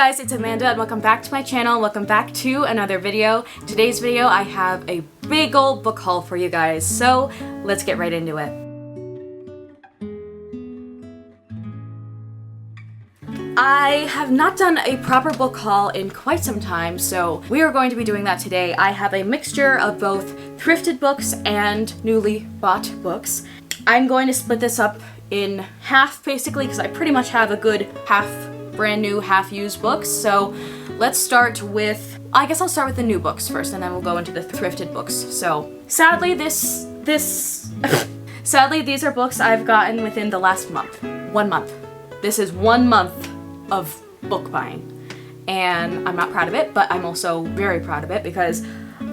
guys, it's Amanda and welcome back to my channel. Welcome back to another video. Today's video I have a big old book haul for you guys, so let's get right into it. I have not done a proper book haul in quite some time, so we are going to be doing that today. I have a mixture of both thrifted books and newly bought books. I'm going to split this up in half basically because I pretty much have a good half brand new, half used books. So let's start with, I guess I'll start with the new books first and then we'll go into the thrifted books. So sadly sadly these are books I've gotten within the last month. 1 month. This is 1 month of book buying. And I'm not proud of it, but I'm also very proud of it because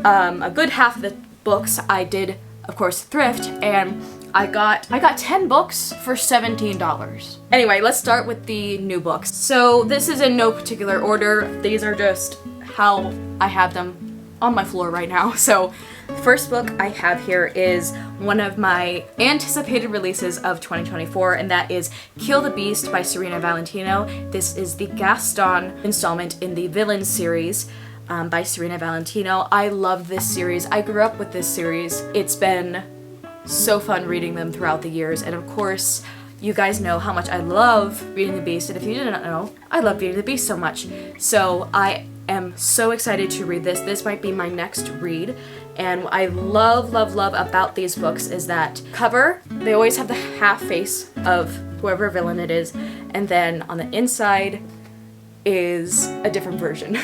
a good half of the books I did, of course, thrift, and I got 10 books for $17. Anyway, let's start with the new books. So this is in no particular order. These are just how I have them on my floor right now. So the first book I have here is one of my anticipated releases of 2024, and that is Kill the Beast by Serena Valentino. This is the Gaston installment in the Villains series by Serena Valentino. I love this series. I grew up with this series. It's been so fun reading them throughout the years, and of course you guys know how much I love Beauty and the Beast, and if you didn't know, I love Beauty and the Beast so much. So I am so excited to read this. This might be my next read, and what I love about these books is that cover, they always have the half face of whoever villain it is, and then on the inside is a different version.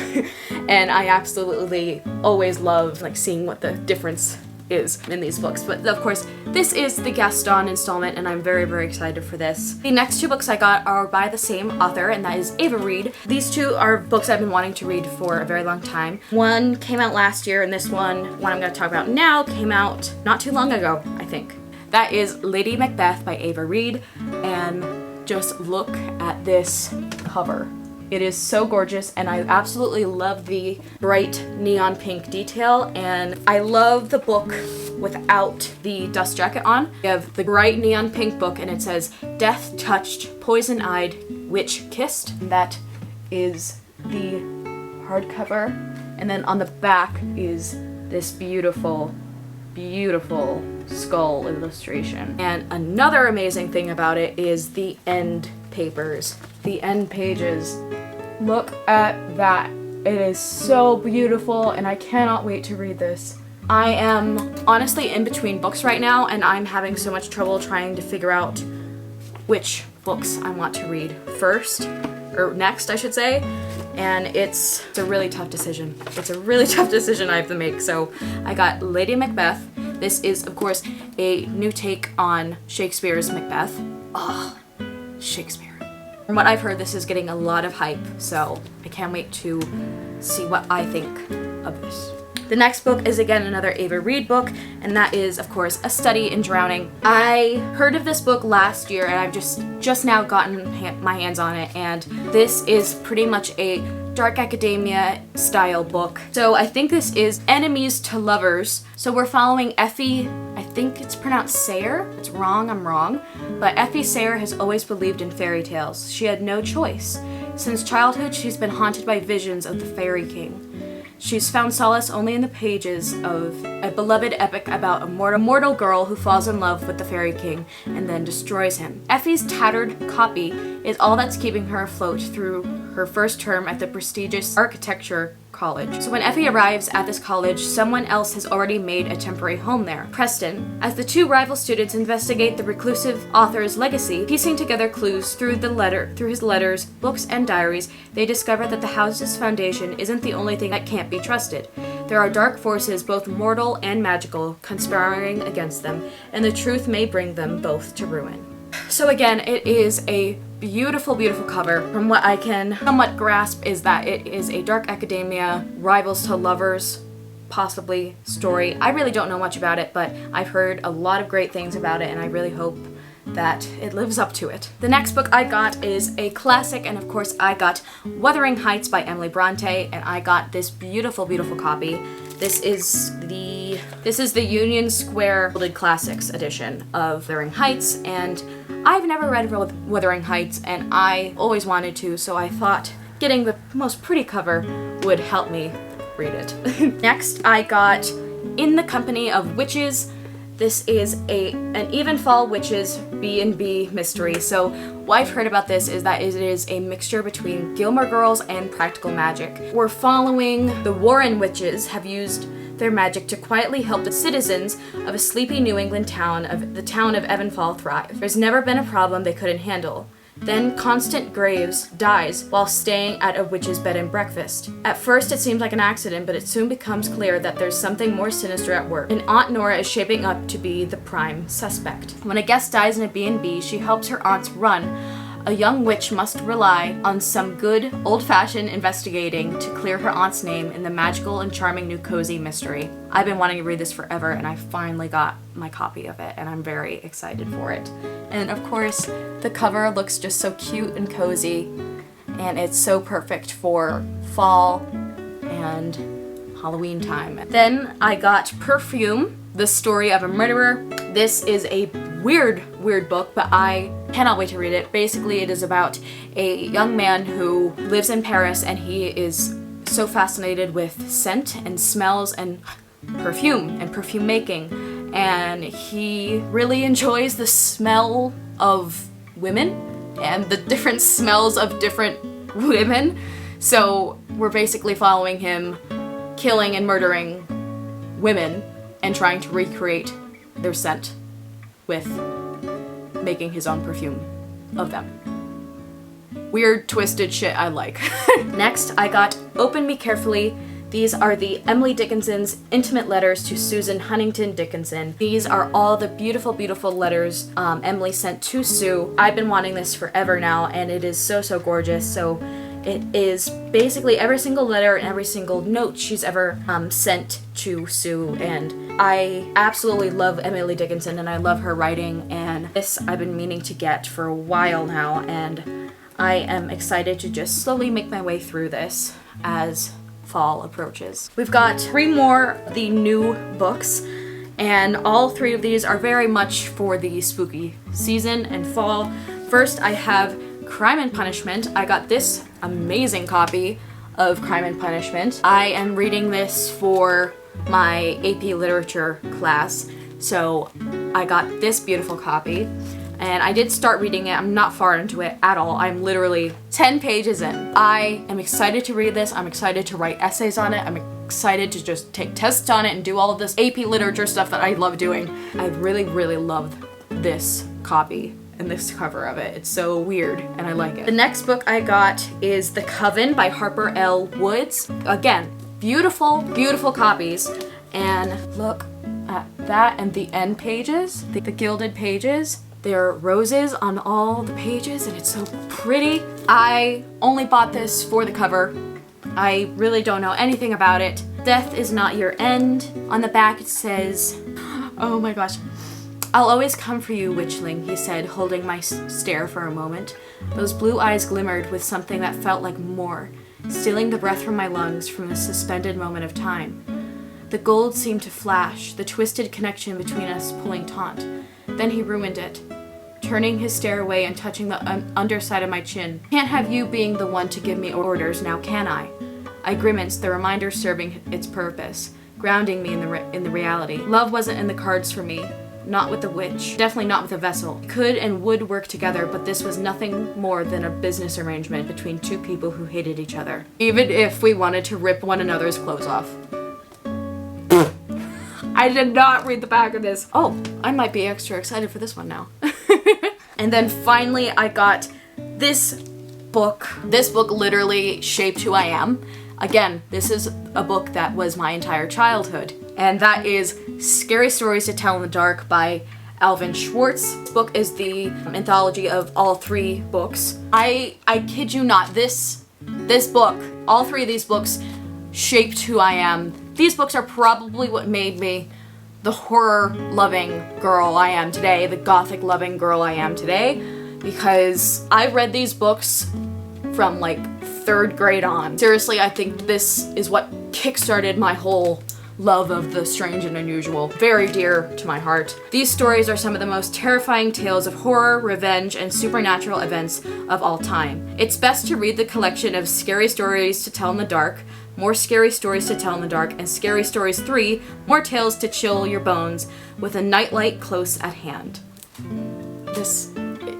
And I absolutely always love like seeing what the difference is in these books. But of course, this is the Gaston installment, and I'm very excited for this. The next two books I got are by the same author, and that is Ava Reid. These two are books I've been wanting to read for a very long time. One came out last year, and this one I'm going to talk about now, came out not too long ago, I think. That is Lady Macbeth by Ava Reid, and just look at this cover. It is so gorgeous, and I absolutely love the bright neon pink detail, and I love the book without the dust jacket on. You have the bright neon pink book, and it says, "Death touched, poison-eyed, witch kissed." And that is the hardcover, and then on the back is this beautiful skull illustration. And another amazing thing about it is the end papers. The end pages. Look at that. It is so beautiful, and I cannot wait to read this. I am honestly in between books right now, and I'm having so much trouble trying to figure out which books I want to read first, or next I should say, and it's a really tough decision. It's a really tough decision I have to make. So I got Lady Macbeth. This is, of course, a new take on Shakespeare's Macbeth. Oh, Shakespeare. From what I've heard, this is getting a lot of hype, so I can't wait to see what I think of this. The next book is again another Ava Reid book, and that is, of course, A Study in Drowning. I heard of this book last year, and I've just now gotten my hands on it, and this is pretty much a dark academia style book. So I think this is enemies to lovers. So we're following Effie, I think it's pronounced Sayre. It's wrong, I'm wrong. But Effie Sayre has always believed in fairy tales. She had no choice. Since childhood, she's been haunted by visions of the Fairy King. She's found solace only in the pages of a beloved epic about a mortal girl who falls in love with the Fairy King and then destroys him. Effie's tattered copy is all that's keeping her afloat through her first term at the prestigious architecture college. So when Effie arrives at this college, someone else has already made a temporary home there, Preston. As the two rival students investigate the reclusive author's legacy, piecing together clues through his letters, books, and diaries, they discover that the house's foundation isn't the only thing that can't be trusted. There are dark forces, both mortal and magical, conspiring against them, and the truth may bring them both to ruin. So again, it is a beautiful cover. From what I can somewhat grasp is that it is a dark academia, rivals to lovers, possibly story. I really don't know much about it, but I've heard a lot of great things about it, and I really hope that it lives up to it. The next book I got is a classic, and of course I got Wuthering Heights by Emily Bronte, and I got this beautiful copy. This is the Union Square Gilded Classics edition of Wuthering Heights, and I've never read Wuthering Heights, and I always wanted to, so I thought getting the most pretty cover would help me read it. Next, I got In the Company of Witches. This is an Evenfall Witches B&B mystery. So what I've heard about this is that it is a mixture between Gilmore Girls and practical magic. We're following the Warren witches have used their magic to quietly help the citizens of a sleepy New England town of Evenfall thrive. There's never been a problem they couldn't handle. Then Constant Graves dies while staying at a witch's bed and breakfast. At first it seems like an accident, but it soon becomes clear that there's something more sinister at work, and Aunt Nora is shaping up to be the prime suspect. When a guest dies in a B&B, she helps her aunts run. A young witch must rely on some good, old-fashioned investigating to clear her aunt's name in the magical and charming new cozy mystery. I've been wanting to read this forever, and I finally got my copy of it, and I'm very excited for it. And of course, the cover looks just so cute and cozy, and it's so perfect for fall and Halloween time. Then I got Perfume, The Story of a Murderer. This is a weird book, but I cannot wait to read it. Basically, it is about a young man who lives in Paris, and he is so fascinated with scent and smells and perfume and perfume making, and he really enjoys the smell of women and the different smells of different women. So we're basically following him killing and murdering women and trying to recreate their scent with making his own perfume of them. Weird, twisted shit I like. Next, I got Open Me Carefully. These are the Emily Dickinson's intimate letters to Susan Huntington Dickinson. These are all the beautiful, beautiful letters Emily sent to Sue. I've been wanting this forever now, and it is so, so gorgeous. So it is basically every single letter and every single note she's ever sent to Sue, and I absolutely love Emily Dickinson, and I love her writing, and this I've been meaning to get for a while now, and I am excited to just slowly make my way through this as fall approaches. We've got 3 more of the new books, and all 3 of these are very much for the spooky season and fall. First, I have Crime and Punishment. I got this amazing copy of Crime and Punishment. I am reading this for my AP Literature class, so I got this beautiful copy, and I did start reading it. I'm not far into it at all. I'm literally 10 pages in. I am excited to read this. I'm excited to write essays on it. I'm excited to just take tests on it and do all of this AP Literature stuff that I love doing. I really, really love this copy and this cover of it. It's so weird, and I like it. The next book I got is The Coven by Harper L. Woods. Again, beautiful, beautiful copies, and look at that and the end pages, the gilded pages. There are roses on all the pages, and it's so pretty. I only bought this for the cover. I really don't know anything about it. Death is not your end. On the back it says, oh my gosh, I'll always come for you, witchling, he said, holding my stare for a moment. Those blue eyes glimmered with something that felt like more, stealing the breath from my lungs from the suspended moment of time. The gold seemed to flash, the twisted connection between us pulling taut. Then he ruined it, turning his stare away and touching the underside of my chin. Can't have you being the one to give me orders, now can I? I grimaced, the reminder serving its purpose, grounding me in the reality. Love wasn't in the cards for me. Not with the witch. Definitely not with the vessel. Could and would work together, but this was nothing more than a business arrangement between 2 people who hated each other. Even if we wanted to rip one another's clothes off. I did not read the back of this. Oh, I might be extra excited for this one now. And then finally I got this book. This book literally shaped who I am. Again, this is a book that was my entire childhood, and that is Scary Stories to Tell in the Dark by Alvin Schwartz. This book is the anthology of all 3 books. I kid you not, this book, all 3 of these books shaped who I am. These books are probably what made me the horror-loving girl I am today, the gothic-loving girl I am today, because I read these books from like 3rd grade on. Seriously, I think this is what kickstarted my whole love of the strange and unusual. Very dear to my heart. These stories are some of the most terrifying tales of horror, revenge, and supernatural events of all time. It's best to read the collection of Scary Stories to Tell in the Dark, More Scary Stories to Tell in the Dark, and Scary Stories 3, More Tales to Chill Your Bones, with a nightlight close at hand. This,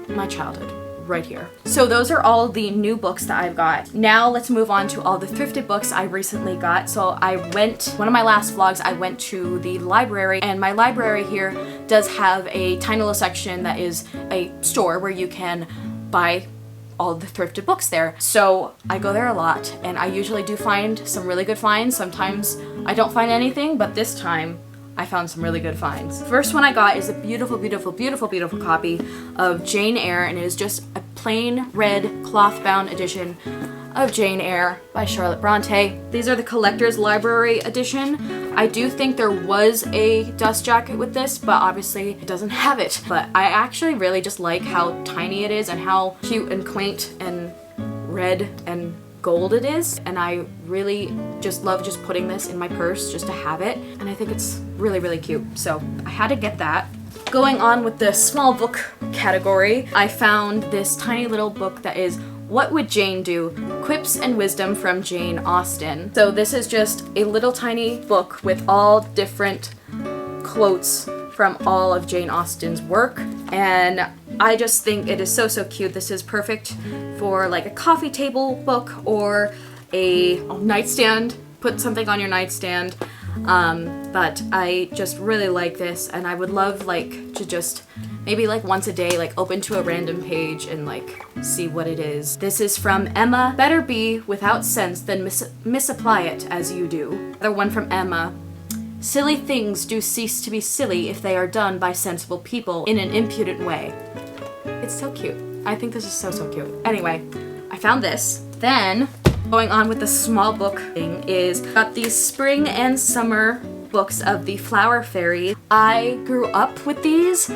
my childhood. Right here. So those are all the new books that I've got. Now let's move on to all the thrifted books I recently got. So one of my last vlogs, I went to the library, and my library here does have a tiny little section that is a store where you can buy all the thrifted books there. So I go there a lot, and I usually do find some really good finds. Sometimes I don't find anything, but this time I found some really good finds. First one I got is a beautiful, beautiful, beautiful, beautiful copy of Jane Eyre, and it is just a plain red cloth-bound edition of Jane Eyre by Charlotte Bronte. These are the Collector's Library edition. I do think there was a dust jacket with this, but obviously it doesn't have it. But I actually really just like how tiny it is and how cute and quaint and red and gold it is, and I really just love just putting this in my purse just to have it, and I think it's really, really cute, so I had to get that. Going on with the small book category, I found this tiny little book that is What Would Jane Do? Quips and Wisdom from Jane Austen. So this is just a little tiny book with all different quotes from all of Jane Austen's work, and I just think it is so, so cute. This is perfect for like a coffee table book or a nightstand. Put something on your nightstand. But I just really like this, and I would love like to just maybe like once a day like open to a random page and like see what it is. This is from Emma. Better be without sense than misapply it as you do. Another one from Emma. Silly things do cease to be silly if they are done by sensible people in an impudent way. It's so cute. I think this is so, so cute. Anyway, I found this. Then, going on with the small book thing is, got these spring and summer books of the Flower Fairy. I grew up with these.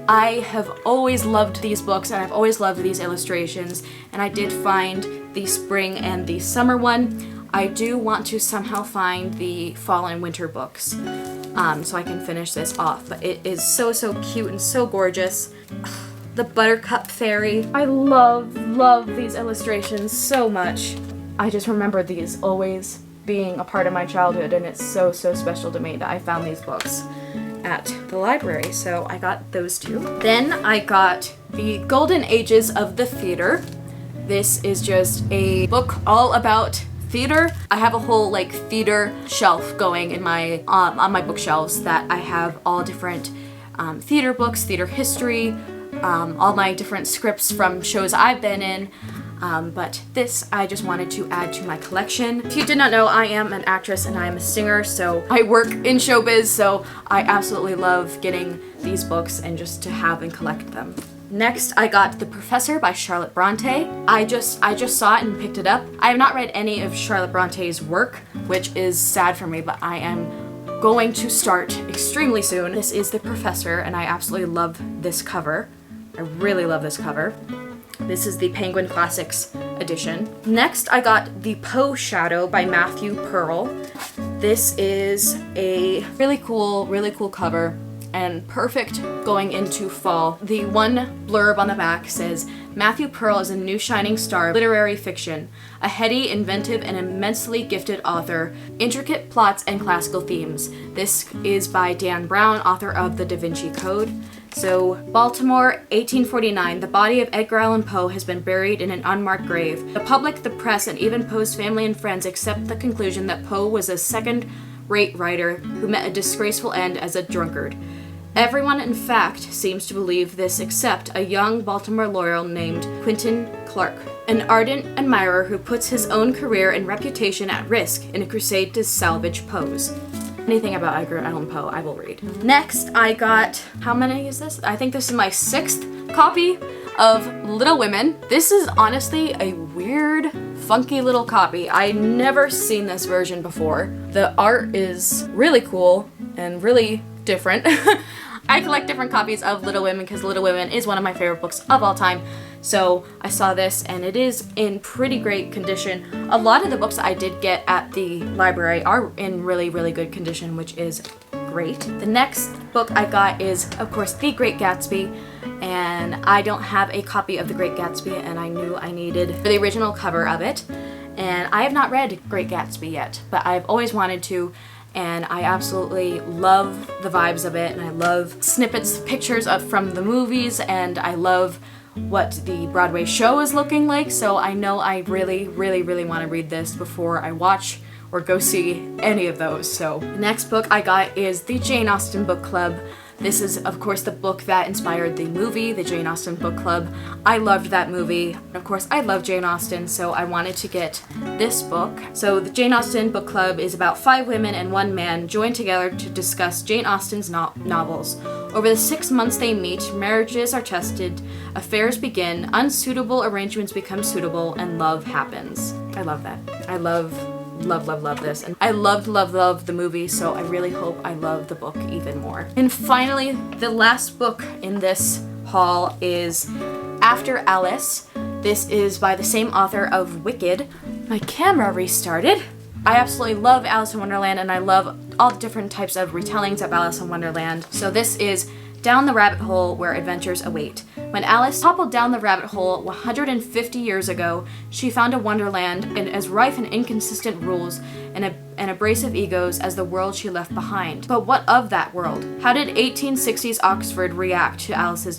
I have always loved these books, and I've always loved these illustrations, and I did find the spring and the summer one. I do want to somehow find the fall and winter books so I can finish this off, but it is so, so cute and so gorgeous. The Buttercup Fairy. I love these illustrations so much. I just remember these always being a part of my childhood, and it's so, so special to me that I found these books at the library, so I got those two. Then I got the Golden Ages of the Theater. This is just a book all about theater. I have a whole like theater shelf going in my on my bookshelves that I have all different theater books, theater history, all my different scripts from shows I've been in. But this I just wanted to add to my collection. If you did not know, I am an actress and I am a singer, so I work in showbiz, so I absolutely love getting these books and just to have and collect them. Next, I got The Professor by Charlotte Bronte. I just saw it and picked it up. I have not read any of Charlotte Bronte's work, which is sad for me, but I am going to start extremely soon. This is The Professor, and I absolutely love this cover. I really love this cover. This is the Penguin Classics edition. Next, I got The Poe Shadow by Matthew Pearl. This is a really cool cover and perfect going into fall. The one blurb on the back says, Matthew Pearl is a new shining star of literary fiction, a heady, inventive, and immensely gifted author, intricate plots and classical themes. This is by Dan Brown, author of The Da Vinci Code. So, Baltimore, 1849, the body of Edgar Allan Poe has been buried in an unmarked grave. The public, the press, and even Poe's family and friends accept the conclusion that Poe was a second-rate writer who met a disgraceful end as a drunkard. Everyone, in fact, seems to believe this except a young Baltimore lawyer named Quentin Clark, an ardent admirer who puts his own career and reputation at risk in a crusade to salvage Poe's. Anything about Edgar Allan Poe, I will read. Next, I got, how many is this? I think this is my 6th copy of Little Women. This is honestly a weird, funky little copy. I never seen this version before. The art is really cool and really different. I collect different copies of Little Women because Little Women is one of my favorite books of all time. So I saw this and it is in pretty great condition. A lot of the books I did get at the library are in really, really good condition, which is great. The next book I got is, of course, The Great Gatsby, and I don't have a copy of The Great Gatsby, and I knew I needed the original cover of it. And I have not read Great Gatsby yet, but I've always wanted to, and I absolutely love the vibes of it, and I love snippets, pictures from the movies, and I love what the Broadway show is looking like, so I know I really, really, really want to read this before I watch or go see any of those. So the next book I got is the Jane Austen Book Club. This is, of course, the book that inspired the movie, the Jane Austen Book Club. I loved that movie. Of course, I love Jane Austen, so I wanted to get this book. So the Jane Austen Book Club is about 5 women and 1 man joined together to discuss Jane Austen's novels. Over the 6 months they meet, marriages are tested, affairs begin, unsuitable arrangements become suitable, and love happens. I love that. I love this, and I loved the movie, so I really hope I love the book even more. And finally, the last book in this haul is After Alice. This is by the same author of Wicked. My camera restarted. I absolutely love Alice in Wonderland, and I love all the different types of retellings of Alice in Wonderland. So this is Down the Rabbit Hole Where Adventures Await. When Alice toppled down the rabbit hole 150 years ago, she found a wonderland and as rife and inconsistent rules and abrasive egos as the world she left behind. But what of that world? How did 1860s Oxford react to Alice's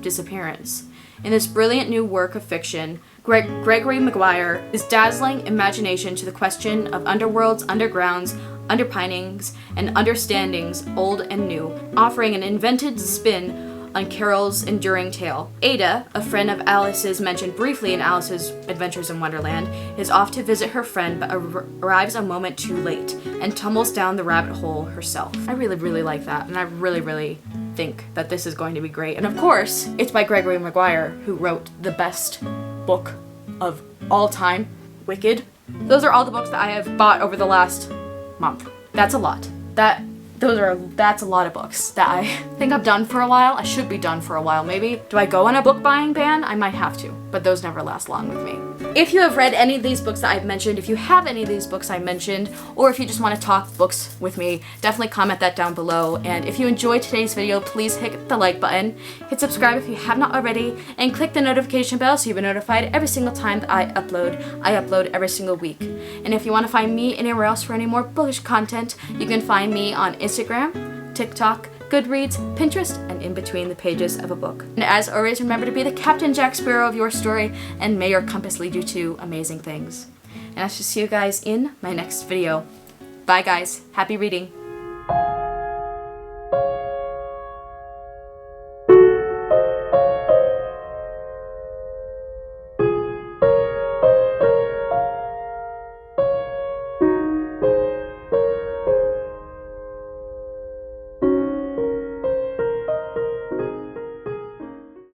disappearance? In this brilliant new work of fiction, Gregory Maguire is dazzling imagination to the question of underworlds, undergrounds, underpinnings, and understandings old and new, offering an invented spin on Carol's enduring tale. Ada, a friend of Alice's mentioned briefly in Alice's Adventures in Wonderland, is off to visit her friend but arrives a moment too late and tumbles down the rabbit hole herself. I really, really like that, and I really, really think that this is going to be great. And of course, it's by Gregory Maguire, who wrote the best book of all time, Wicked. Those are all the books that I have bought over the last month. That's a lot. That's a lot of books that I think I'm done for a while. I should be done for a while, maybe. Do I go on a book buying ban? I might have to, but those never last long with me. If you have read any of these books that I've mentioned, if you have any of these books I mentioned, or if you just want to talk books with me, definitely comment that down below. And if you enjoyed today's video, please hit the like button, hit subscribe if you have not already, and click the notification bell so you'll be notified every single time that I upload. I upload every single week. And if you want to find me anywhere else for any more bookish content, you can find me on Instagram, TikTok, GoodReads, Pinterest, and in between the pages of a book. And as always, remember to be the Captain Jack Sparrow of your story, and may your compass lead you to amazing things. And I shall see you guys in my next video. Bye guys, happy reading.